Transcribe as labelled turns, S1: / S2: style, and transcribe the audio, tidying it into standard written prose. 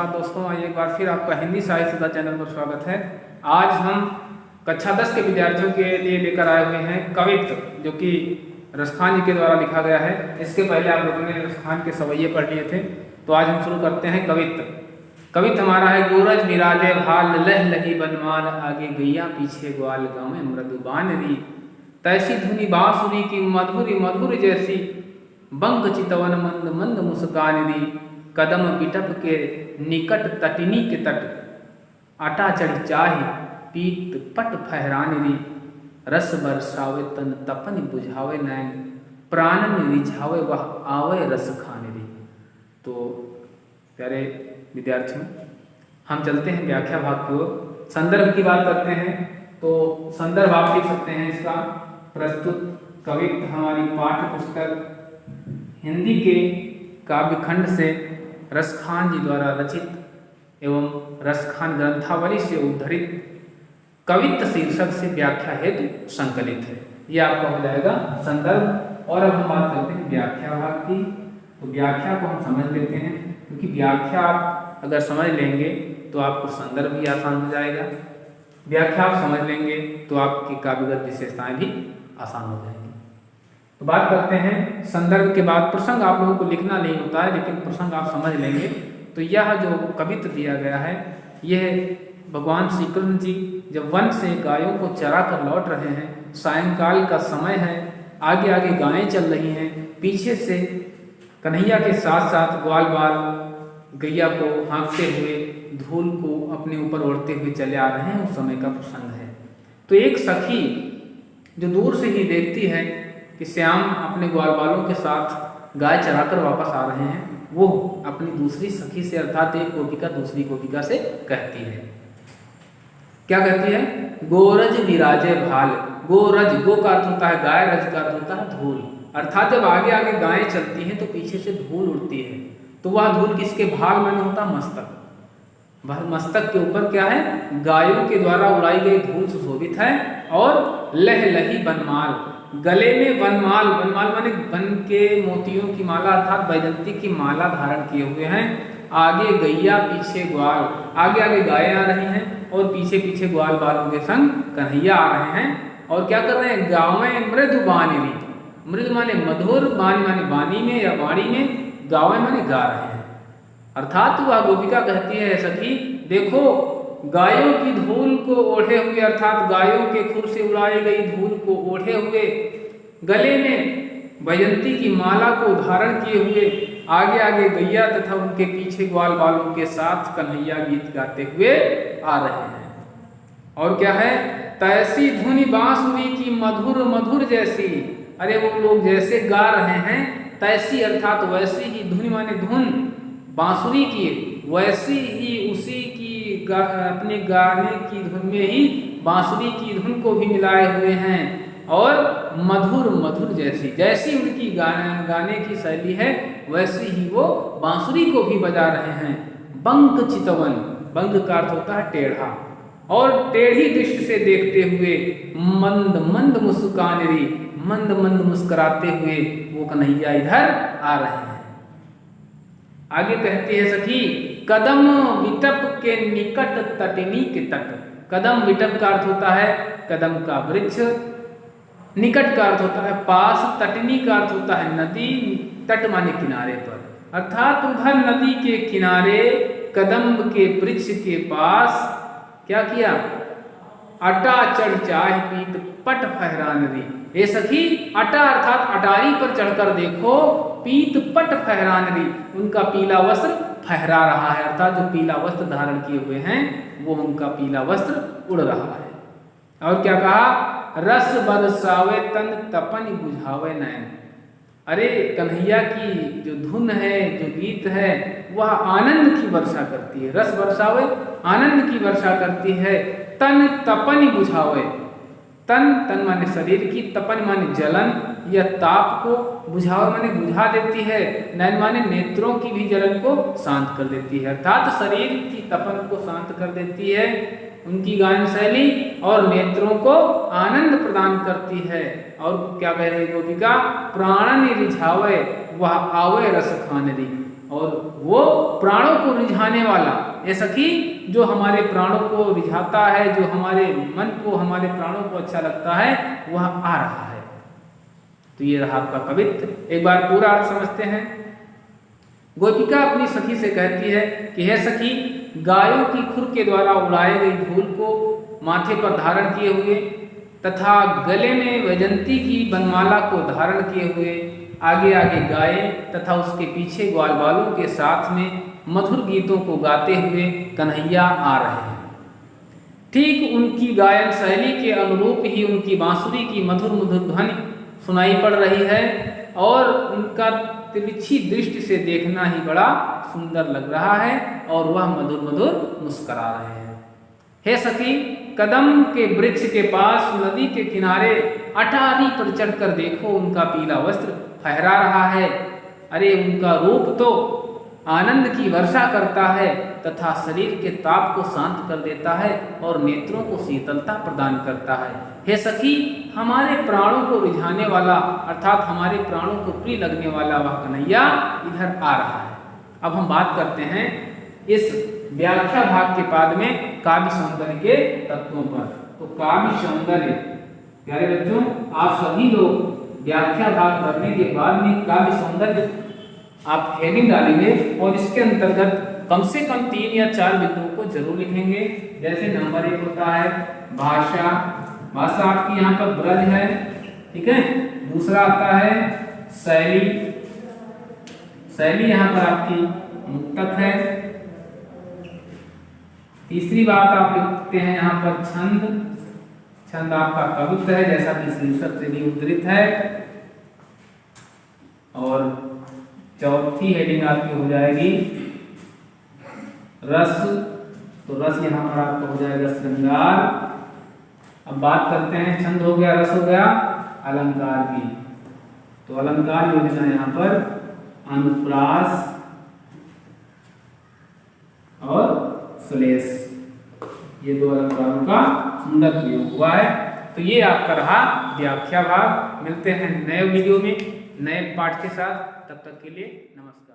S1: दोस्तों, एक बार फिर आपका हिंदी साहित्य सुधा चैनल पर स्वागत है। आज हम कक्षा 10 के विद्यार्थियों के लिए लेकर आए हुए हैं कवित्त, जो कि रसखान जी के द्वारा लिखा गया है। इसके पहले आप लोगों ने रसखान के सवैये पढ़ लिए थे, तो आज हम शुरू करते हैं कवित्त। कवित्त हमारा है गोरज विराजे भाल लह लही बनमाल, आगे गैया पीछे ग्वाल गाँव मृदुबान री, तैसी धुनी बांसुरी की मधुरी मधुर जैसी, बंक चितवन मंद मंद मुस्कान री, कदम बिटप के निकट तटिनी के तट, आटा चढ़ी चाही पीत पट फहरान री, रस बरसावे तन तपन बुझावे नैन, प्राणन रिझावे वह आवे रस खान री। तो प्यारे विद्यार्थियों, हम चलते हैं व्याख्या भाग की ओर। संदर्भ की बात करते हैं तो संदर्भ आप लिख सकते हैं इसका। प्रस्तुत कवित्त हमारी पाठ्य पुस्तक हिंदी के काव्यखंड से रसखान जी द्वारा रचित एवं रसखान ग्रंथावली से उद्धृत कवित्त शीर्षक से व्याख्या हेतु संकलित है। यह आपका हो जाएगा संदर्भ। और अब हम बात करते हैं व्याख्या भाग की। तो व्याख्या को हम समझ लेते हैं, क्योंकि व्याख्या आप अगर समझ लेंगे तो आपको संदर्भ भी आसान हो जाएगा। व्याख्या आप समझ लेंगे तो आपकी काव्यगत विशेषताएं भी आसान हो जाएंगी। तो बात करते हैं संदर्भ के बाद। प्रसंग आप लोगों को लिखना नहीं होता है, लेकिन प्रसंग आप समझ लेंगे। तो यह जो कवित्त दिया गया है, यह भगवान श्री कृष्ण जी जब वन से गायों को चरा कर लौट रहे हैं, सायंकाल का समय है, आगे आगे गायें चल रही हैं, पीछे से कन्हैया के साथ साथ ग्वाल बाल गैया को हाँकते हुए धूल को अपने ऊपर ओढ़ते हुए चले आ रहे हैं। उस समय का प्रसंग है। तो एक सखी जो दूर से ही देखती है कि श्याम अपने ग्वाल बालों के साथ गाय चराकर वापस आ रहे हैं, वो अपनी दूसरी सखी से अर्थात एक गोपिका दूसरी गोपिका से कहती है, क्या कहती है? गोरज विराजे भाल। गोरज, गो का अर्थ होता है गाय, रज का अर्थ होता है धूल। अर्थात जब आगे आगे गायें चलती हैं तो पीछे से धूल उड़ती है, तो वह धूल किसके भाल में होता? मस्तक। वह मस्तक के ऊपर क्या है? गायों के द्वारा उड़ाई गई धूल सुशोभित है। और लह लही बनमाल, गले में वनमाल, वनमाल माने वन के मोतियों की माला अर्थात वैजंती की माला धारण किए हुए हैं। आगे गैया पीछे ग्वाल, आगे आगे गायें आ रही हैं और पीछे पीछे ग्वाल बालों के संग कन्हैया आ रहे हैं। और क्या कर रहे हैं? गावें मृदु बानी, मृदु माने मधुर, बानी माने बानी में या वाणी में, गावें माने गा रहे हैं। अर्थात वह गोपिका कहती है, सखी देखो गायों की धूल को ओढ़े हुए, अर्थात गायों के खुर से उड़ाई गई धूल को ओढ़े हुए, गले में वैजंती की माला को धारण किए हुए आगे आगे गैया तथा उनके पीछे ग्वाल बालों के साथ कन्हैया गीत गाते हुए आ रहे हैं। और क्या है? तैसी धुनी बांसुरी की मधुर मधुर जैसी। अरे वो लोग जैसे गा रहे हैं, तैसी अर्थात वैसी ही, धुनी माने धुन, बांसुरी की वैसी ही, उसी की अपने गाने की धुन में ही बांसुरी की धुन को भी मिलाए हुए हैं। और मधुर मधुर जैसी, जैसी उनकी गाने की शैली है वैसी ही वो बांसुरी को भी बजा रहे हैं। बंक चितवन, बंक का अर्थ होता है टेढ़ा, और टेढ़ी दृष्टि से देखते हुए मंद मंद मुस्कान री, मंद मंद मुस्कुराते हुए वो कन्हैया इधर आ रहे हैं। आगे कहती है सखी, कदम विटप के निकट तटिनी के तट। कदम विटप का अर्थ होता है कदम का वृक्ष, निकट का अर्थ होता है पास, तटिनी का अर्थ होता है नदी, तट माने किनारे पर। अर्थात उधर नदी के किनारे कदम्ब के वृक्ष के पास क्या किया? अटा चढ़ चाह पीत पट फहरान री। ये सखी अटा अर्थात अटारी पर चढ़कर देखो, पीत पट फहरान री, उनका पीला वस्त्र फहरा रहा है। अर्थात जो पीला वस्त्र धारण किए हुए हैं वो उनका पीला वस्त्र उड़ रहा है। और क्या कहा? रस बरसावे तन तपन बुझावे नैन। अरे कन्हैया की जो धुन है, जो गीत है, वह आनंद की वर्षा करती है। रस बरसावे, आनंद की वर्षा करती है। तन तपन बुझावे, तन तन माने शरीर की, तपन माने जलन या ताप को, बुझावे माने बुझा देती है, नैन माने नेत्रों की भी जलन को शांत कर देती है। अर्थात शरीर की तपन को शांत कर देती है उनकी गायन शैली, और नेत्रों को आनंद प्रदान करती है। और क्या कह रही गोपिका? प्राणन रिझावे वह आवे रस खान री, और वो प्राणों को रिझाने वाला, ये सखी जो हमारे प्राणों को रिझाता है, जो हमारे मन को, हमारे प्राणों को अच्छा लगता है, वह आ रहा है। तो ये रहा आपका कवित्व। एक बार पूरा अर्थ समझते हैं। गोपिका अपनी सखी से कहती है कि हे सखी, गायों की खुर के द्वारा उड़ाई गई धूल को माथे पर धारण किए हुए तथा गले में वैजंती की बनमाला को धारण किए हुए आगे आगे गाये तथा उसके पीछे ग्वाल बालों के साथ में मधुर गीतों को गाते हुए कन्हैया आ रहे हैं। ठीक उनकी गायन शैली के अनुरूप ही उनकी बांसुरी की मधुर मधुर ध्वनि सुनाई पड़ रही है और उनका तिरछी दृष्टि से देखना ही बड़ा सुंदर लग रहा है और वह मधुर मधुर मुस्करा रहे हैं। हे सखी, कदम के वृक्ष के पास नदी के किनारे अटारी पर चढ़कर देखो, उनका पीला वस्त्र फहरा रहा है। अरे उनका रूप तो आनंद की वर्षा करता है तथा शरीर के ताप को शांत कर देता है और नेत्रों को शीतलता प्रदान करता है। हे सखी, हमारे प्राणों को रिझाने वाला अर्थात हमारे प्राणों को प्रिय लगने वाला वह कन्हैया इधर आ रहा है। अब हम बात करते हैं इस व्याख्या भाग के बाद में काव्य सौंदर्य के तत्वों पर। तो काव्य सौंदर्य, प्यारे बच्चों, आप सभी लोग व्याख्या भाग करने के बाद में काव्य सौंदर्य आप हेडिंग डालेंगे और इसके अंतर्गत कम से कम 3 या 4 बिंदुओं को जरूर लिखेंगे। जैसे नंबर 1 होता है भाषा, भाषा आपकी यहाँ पर ब्रज है, ठीक है। दूसरा आता है शैली, शैली यहाँ पर आपकी मुक्तक है। तीसरी बात आप लिखते हैं यहाँ पर छंद, छंद आपका कवित्व है जैसा कि शीर्षक से भी उद्धृत है। और चौथी हेडिंग आपकी हो जाएगी रस, तो रस यहाँ पर आपका हो जाएगा श्रृंगार। अब बात करते हैं, छंद हो गया, रस हो गया, अलंकार की। तो अलंकार योजना यहाँ पर अनुप्रास और श्लेष, ये 2 अलंकारों का सुंदर प्रयोग हुआ है। तो ये आपका रहा व्याख्या भाग। मिलते हैं नए वीडियो में नए पाठ के साथ, तब तक के लिए नमस्कार।